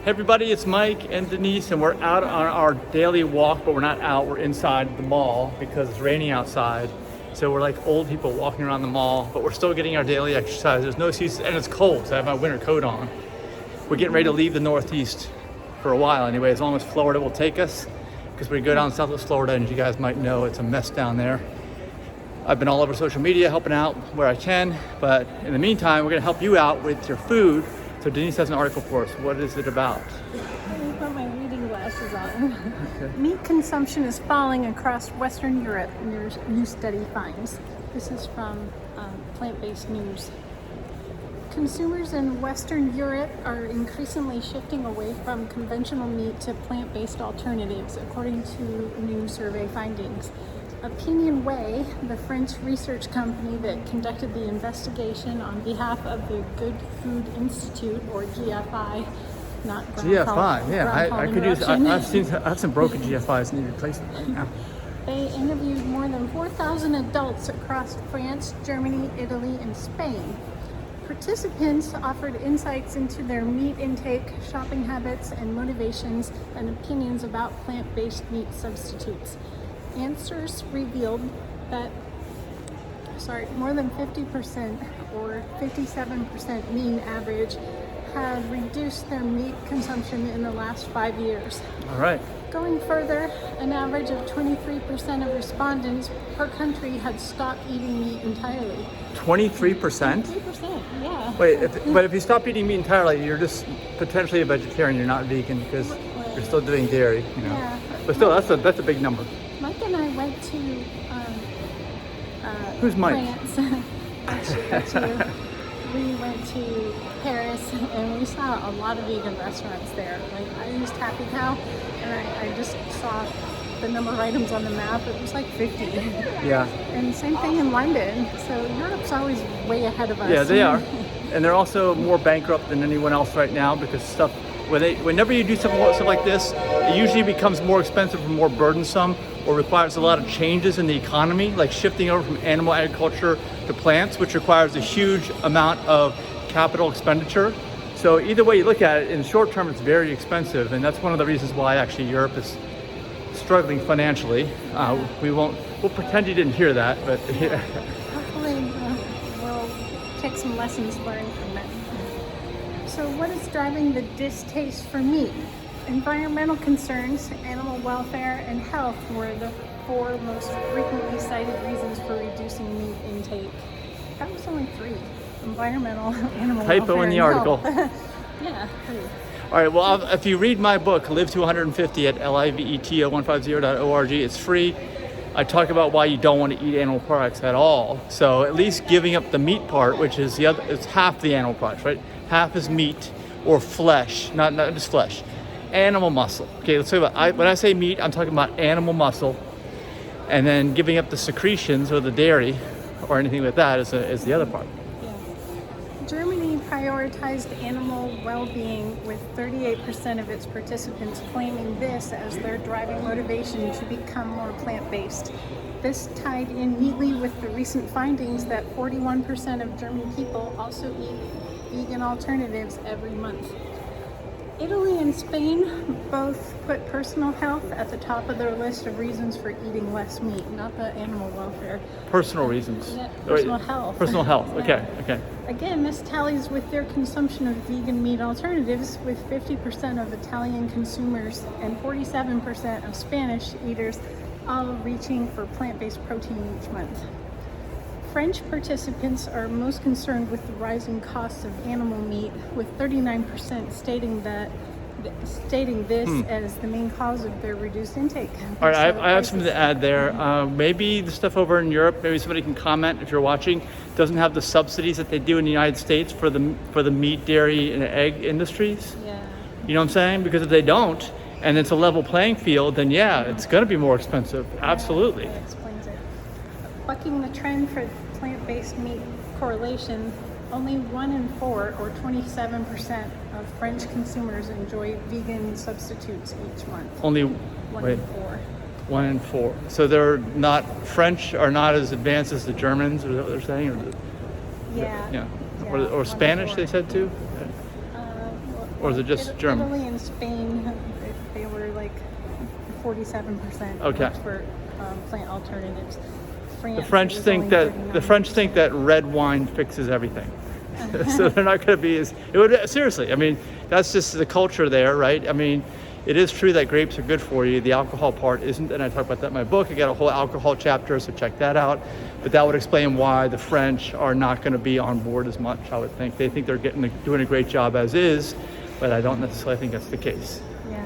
Hey everybody, it's Mike and Denise, and we're out on our daily walk, but we're not out, we're inside the mall because it's raining outside. So we're like old people walking around the mall, but we're still getting our daily exercise. There's no excuses, and it's cold, so I have my winter coat on. We're getting ready to leave the Northeast for a while anyway, as long as Florida will take us, because we go down Southwest Florida, and as you guys might know, it's a mess down there. I've been all over social media helping out where I can, but in the meantime, we're gonna help you out with your food. So Denise has an article for us. What is it about? Let me put my reading glasses on. Okay. Meat consumption is falling across Western Europe, new study finds. This is from Plant-Based News. Consumers in Western Europe are increasingly shifting away from conventional meat to plant-based alternatives, according to new survey findings. Opinion Way, the French research company that conducted the investigation on behalf of the Good Food Institute, or GFI, not GFI, I could use. I have some broken GFIs that need replacement right now. They interviewed more than 4,000 adults across France, Germany, Italy, and Spain. Participants offered insights into their meat intake, shopping habits, and motivations, and opinions about plant-based meat substitutes. Answers revealed that more than 50% or 57% mean average had reduced their meat consumption in the last 5 years. All right. Going further, an average of 23% of respondents per country had stopped eating meat entirely. 23%? 23%, yeah. Wait, but if you stop eating meat entirely, you're just potentially a vegetarian. You're not vegan because you're still doing dairy, you know. Yeah. But still, that's a big number. Mike and I went to Who's Mike? France. We went to Paris and we saw a lot of vegan restaurants there. Like, I used Happy Cow and I just saw the number of items on the map. It was like 50. Yeah. And same thing in London. So Europe's always way ahead of us. Yeah, they are. And they're also more bankrupt than anyone else right now because whenever you do something like this, it usually becomes more expensive and more burdensome, or requires a lot of changes in the economy, like shifting over from animal agriculture to plants, which requires a huge amount of capital expenditure. So either way you look at it, in the short term, it's very expensive, and that's one of the reasons why actually Europe is struggling financially. We'll pretend you didn't hear that, but yeah. Hopefully we'll take some lessons learned from that. So what is driving the distaste for meat? Environmental concerns, animal welfare, and health were the 4 most frequently cited reasons for reducing meat intake. That was only 3. Environmental, animal welfare, Typo in the article. Yeah, 3. All right, well, if you read my book, Live to 150 at liveto150.org, it's free. I talk about why you don't want to eat animal products at all. So at least giving up the meat part, which is it's half the animal products, right? Half is meat or flesh, not just flesh. Animal muscle. Okay, let's talk about, when I say meat, I'm talking about animal muscle, and then giving up the secretions or the dairy or anything like that is the other part. Yeah. Germany prioritized animal well-being, with 38% of its participants claiming this as their driving motivation to become more plant-based. This tied in neatly with the recent findings that 41% of German people also eat vegan alternatives every month. Italy and Spain both put personal health at the top of their list of reasons for eating less meat, not the animal welfare. Personal reasons. Yeah, personal health. Personal health, okay, Yeah. okay. Again, this tallies with their consumption of vegan meat alternatives, with 50% of Italian consumers and 47% of Spanish eaters all reaching for plant-based protein each month. French participants are most concerned with the rising costs of animal meat, with 39% stating this as the main cause of their reduced intake. All right, I have something to add there. Maybe the stuff over in Europe, maybe somebody can comment if you're watching, doesn't have the subsidies that they do in the United States for the meat, dairy, and egg industries. Yeah. You know what I'm saying? Because if they don't, and it's a level playing field, then yeah, it's going to be more expensive. Absolutely. That explains it. Bucking the trend for plant-based meat correlation, only 1 in 4, or 27% of French consumers enjoy vegan substitutes each month. Only 1 in 4. 1 in 4. So French are not as advanced as the Germans, or what they're saying? Yeah. Or Spanish, they said too? Or is it just German? Italy and Spain, they were like 47% Okay. for plant alternatives. The French think that red wine fixes everything. So they're not going to be as, it would, seriously, I mean, that's just the culture there, right? I mean, it is true that grapes are good for you. The alcohol part isn't, and I talk about that in my book. I got a whole alcohol chapter, so check that out. But that would explain why the French are not going to be on board as much, I would think. They think they're doing a great job as is, but I don't necessarily think that's the case. Yeah.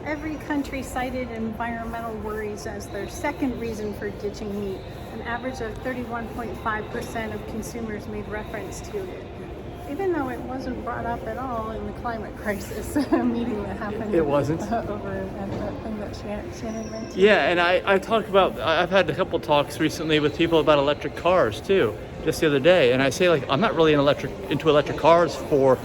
Every country cited environmental worries as their second reason for ditching meat. An average of 31.5% of consumers made reference to it, even though it wasn't brought up at all in the climate crisis meeting that happened. It wasn't. Over at that thing that Shannon mentioned. Yeah, and I talk about, I've had a couple talks recently with people about electric cars too, just the other day, and I say, like, I'm not really into electric cars for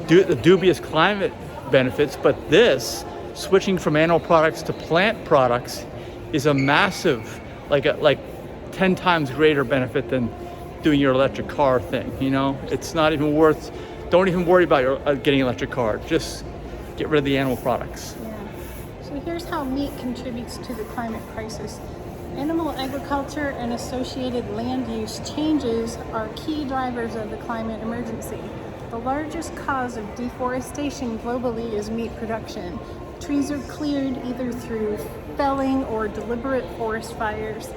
the dubious climate benefits, but this, switching from animal products to plant products, is a massive, like 10 times greater benefit than doing your electric car thing. You know, it's not even worth, don't even worry about getting an electric car. Just get rid of the animal products. Yeah. So here's how meat contributes to the climate crisis. Animal agriculture and associated land use changes are key drivers of the climate emergency. The largest cause of deforestation globally is meat production. Trees are cleared either through felling or deliberate forest fires.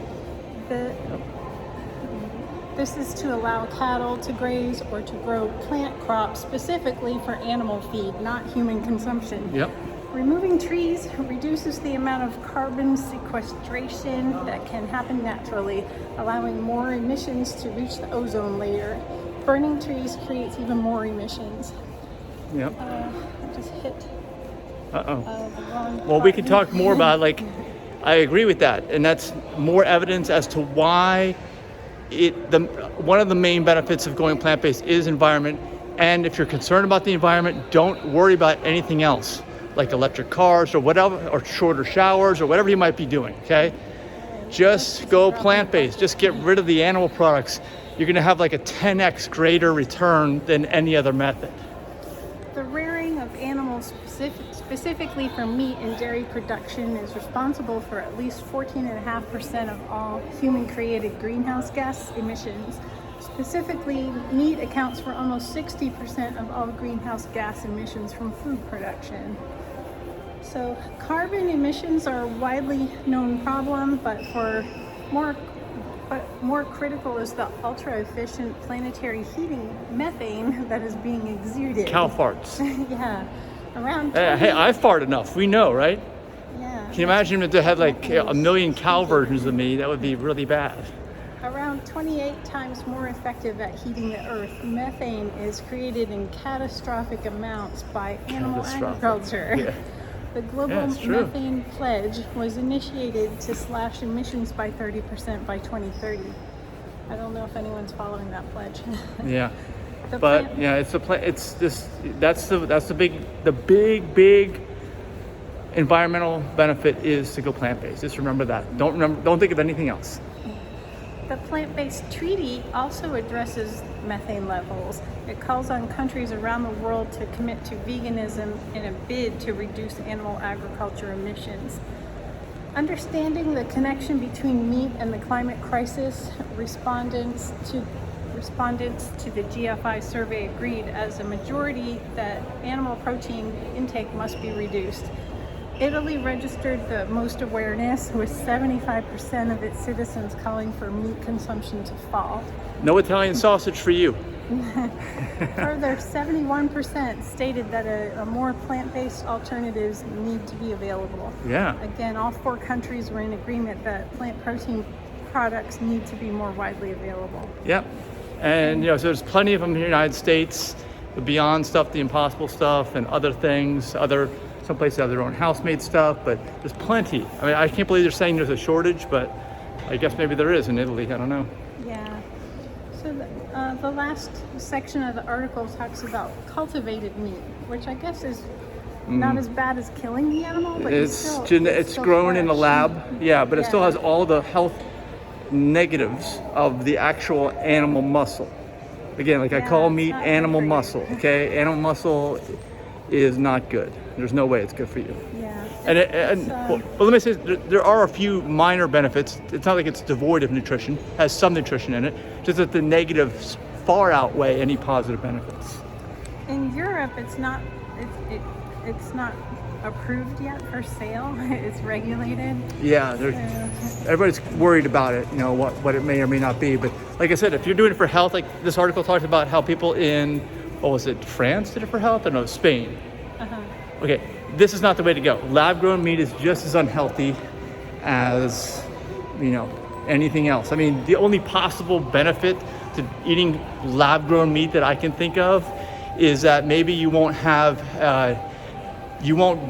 This is to allow cattle to graze or to grow plant crops specifically for animal feed, not human consumption. Yep. Removing trees reduces the amount of carbon sequestration that can happen naturally, allowing more emissions to reach the ozone layer. Burning trees creates even more emissions. Yep. I just hit the wrong Well, we button. can talk more about, like, I agree with that, and that's more evidence as to why one of the main benefits of going plant-based is environment. And if you're concerned about the environment, don't worry about anything else, like electric cars or whatever, or shorter showers or whatever you might be doing. Okay, just go plant-based. Just get rid of the animal products. You're going to have like a 10x greater return than any other method. The rearing of animals specifically for meat and dairy production is responsible for at least 14.5% of all human-created greenhouse gas emissions. Specifically, meat accounts for almost 60% of all greenhouse gas emissions from food production. So carbon emissions are a widely known problem, but more critical is the ultra-efficient planetary heating methane that is being exuded. Cow farts. Yeah, around. Hey, I fart enough. We know, right? Yeah. Can you imagine if they had like a million cow versions of me? That would be really bad. Around 28 times more effective at heating the earth, methane is created in catastrophic amounts by animal agriculture. Yeah. The Global Methane Pledge was initiated to slash emissions by 30% by 2030. I don't know if anyone's following that pledge. Yeah. It's just that's the big environmental benefit is to go plant-based. Just remember that. Don't think of anything else. The plant-based treaty also addresses methane levels. It calls on countries around the world to commit to veganism in a bid to reduce animal agriculture emissions. Understanding the connection between meat and the climate crisis, respondents to the GFI survey agreed as a majority that animal protein intake must be reduced. Italy registered the most awareness, with 75% of its citizens calling for meat consumption to fall. No Italian sausage for you. Further, 71% stated that a more plant-based alternatives need to be available. Yeah. Again, all 4 countries were in agreement that plant protein products need to be more widely available. Yep. And so there's plenty of them in the United States, the Beyond stuff, the Impossible stuff, and other things. Some places have their own house-made stuff, but there's plenty. I mean, I can't believe they're saying there's a shortage, but I guess maybe there is in Italy. I don't know. Yeah. So the last section of the article talks about cultivated meat, which I guess is not as bad as killing the animal, but it's still grown in a fresh. lab. Yeah, but it still has all the health negatives of the actual animal muscle. Again, like I call meat animal muscle. Okay, animal muscle is not good. There's no way it's good for you. Yeah. Well, let me say, there are a few minor benefits. It's not like it's devoid of nutrition. It has some nutrition in it, just that the negatives far outweigh any positive benefits. In Europe, it's not approved yet for sale. It's regulated. Yeah, everybody's worried about it, you know, what it may or may not be. But like I said, if you're doing it for health, like this article talked about how people in, what was it, France did it for health? Or no, Spain. Okay, this is not the way to go. Lab-grown meat is just as unhealthy as, you know, anything else. I mean, the only possible benefit to eating lab-grown meat that I can think of is that maybe you won't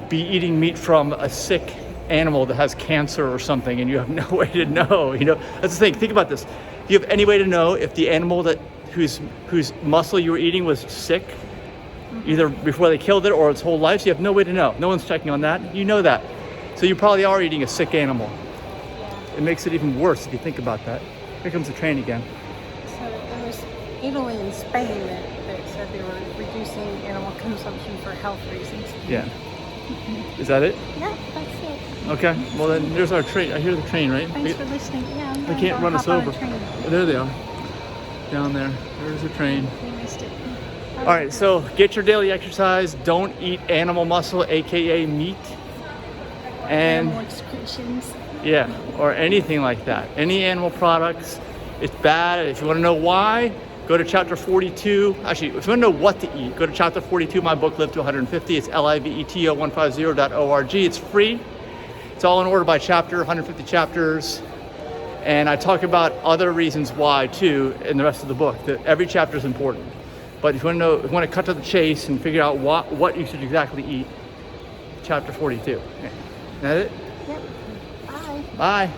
be eating meat from a sick animal that has cancer or something, and you have no way to know. You know, that's the thing. Think about this. Do you have any way to know if the animal whose muscle you were eating was sick, either before they killed it or its whole life? So you have no way to know. No one's checking on that. You know that. So you probably are eating a sick animal. It makes it even worse if you think about that. Here comes the train again. So it was Italy and Spain that said they were reducing animal consumption for health reasons. Yeah. Is that it? Yeah, that's it. Okay. Well, then there's our train. I hear the train, right? Thanks for listening. Yeah, I'm They gonna can't go run us hop on a over. train. There they are. Down there. There's the train. We missed it. All right, so get your daily exercise. Don't eat animal muscle, aka meat, and Animal excretions. yeah, or anything like that. Any animal products, it's bad. If you want to know why, go to chapter 42. Actually, if you want to know what to eat, go to chapter 42. My book, Live to 150. It's liveto150.org. It's free. It's all in order by chapter, 150 chapters. And I talk about other reasons why too in the rest of the book. That every chapter is important. But if you want to know, if you want to cut to the chase and figure out what you should exactly eat, chapter 42. Is that it? Yep. Bye. Bye.